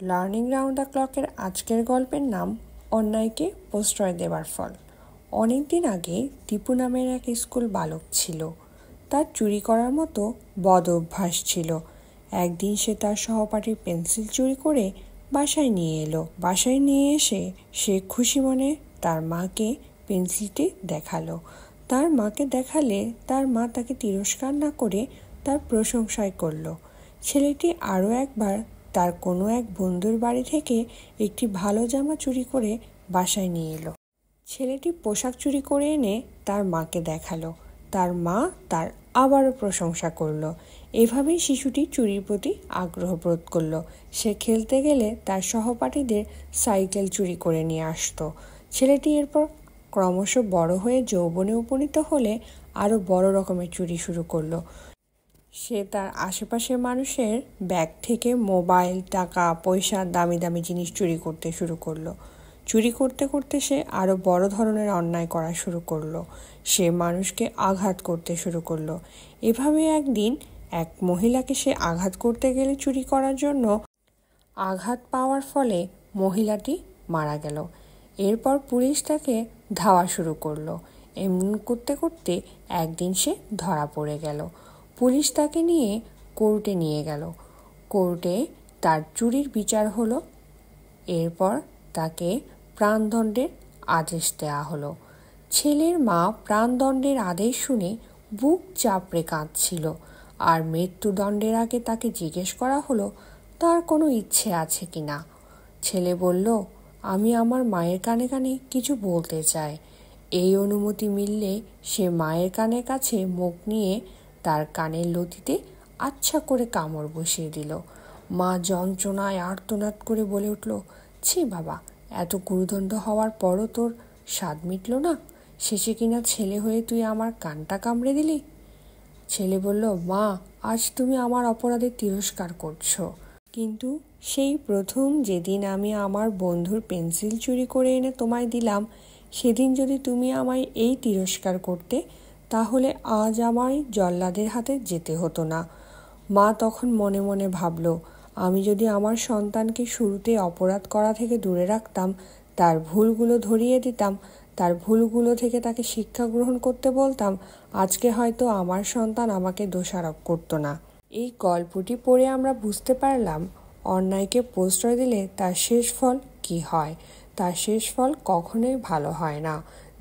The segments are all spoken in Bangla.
লার্নিং রাউন্ড দ্য ক্লকের আজকের গল্পের নাম অন্যায়কে প্রশ্রয় দেবার ফল। অনেক দিন আগে দীপু নামের এক স্কুল বালক ছিল। তার চুরি করার মতো বদ অভ্যাস ছিল। একদিন সে তার সহপাঠীর পেন্সিল চুরি করে বাসায় নিয়ে এলো। বাসায় নিয়ে এসে সে খুশি মনে তার মাকে পেন্সিলটি দেখালো। তার মাকে দেখালে তার মা তাকে তিরস্কার না করে তার প্রশংসাই করলো। ছেলেটি আরও একবার তার কোনো এক বন্ধুর বাড়ি থেকে একটি ভালো জামা চুরি করে বাসায় নিয়ে এলো। ছেলেটি পোশাক চুরি করে এনে তার মাকে দেখালো। তার মা তার আবারও প্রশংসা করলো। এভাবেই শিশুটি চুরির প্রতি আগ্রহ বোধ করলো। সে খেলতে গেলে তার সহপাঠীদের সাইকেল চুরি করে নিয়ে আসতো। ছেলেটি এরপর ক্রমশ বড় হয়ে যৌবনে উপনীত হলে আরও বড় রকমের চুরি শুরু করলো। সে তার আশেপাশের মানুষের ব্যাগ থেকে মোবাইল, টাকা, পয়সা, দামি দামি জিনিস চুরি করতে শুরু করলো। চুরি করতে করতে সে আরও বড় ধরনের অন্যায় করা শুরু করলো। সে মানুষকে আঘাত করতে শুরু করলো। এভাবে একদিন এক মহিলাকে সে আঘাত করতে গেলে চুরি করার জন্য আঘাত পাওয়ার ফলে মহিলাটি মারা গেল। এরপর পুলিশ তাকে ধাওয়া শুরু করলো। এমন করতে করতে একদিন সে ধরা পড়ে গেল। পুলিশ তাকে নিয়ে কোর্টে নিয়ে গেল। কোর্টে তার চুরির বিচার হলো। এরপর তাকে প্রাণদণ্ডের আদেশ দেওয়া হলো। ছেলের মা প্রাণদণ্ডের আদেশ শুনে বুক চাপড়ে কাঁদছিল। আর মৃত্যুদণ্ডের আগে তাকে জিজ্ঞেস করা হলো তার কোনো ইচ্ছে আছে কি না। ছেলে বলল, আমি আমার মায়ের কানে কানে কিছু বলতে চাই। এই অনুমতি মিললে সে মায়ের কানের কাছে মুখ নিয়ে তার কানের লতিতে আচ্ছা করে কামড় বসিয়ে দিল। মা যন্ত্রণায় আর্তনাদ করে বলে উঠল, ছি বাবা, এত গুরুদণ্ড হওয়ার পরও তোর স্বাদ মিটল না? শেষে কিনা ছেলে হয়ে তুই আমার কানটা কামড়ে দিলি। ছেলে বলল, মা, আজ তুমি আমার অপরাধের তিরস্কার করছো, কিন্তু সেই প্রথম যেদিন আমি আমার বন্ধুর পেন্সিল চুরি করে এনে তোমায় দিলাম, সেদিন যদি তুমি আমায় এই তিরস্কার করতে, তাহলে আজ আমায় জল্লাদের হাতে যেতে হতো না। মা তখন মনে মনে ভাবল, আমি যদি আমার সন্তানকে শুরুতে অপরাধ করা থেকে দূরে রাখতাম, তার ভুলগুলো ধরিয়ে দিতাম, তার ভুলগুলো থেকে তাকে শিক্ষা গ্রহণ করতে বলতাম, আজকে হয়তো আমার সন্তান আমাকে দোষারোপ করতো না। এই গল্পটি পড়ে আমরা বুঝতে পারলাম অন্যায়কে প্রশ্রয় দিলে তার শেষ ফল কি হয়। তার শেষ ফল কখনোই ভালো হয় না।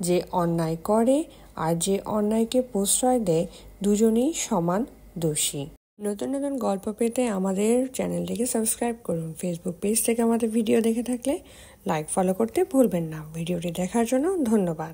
যে অন্যায় করে আর যে অন্যায়কে প্রশ্রয় দেয়, দুজনেই সমান দোষী। নতুন নতুন গল্প পেতে আমাদের চ্যানেলটিকে সাবস্ক্রাইব করুন। ফেসবুক পেজ থেকে আমাদের ভিডিও দেখে থাকলে লাইক, ফলো করতে ভুলবেন না। ভিডিওটি দেখার জন্য ধন্যবাদ।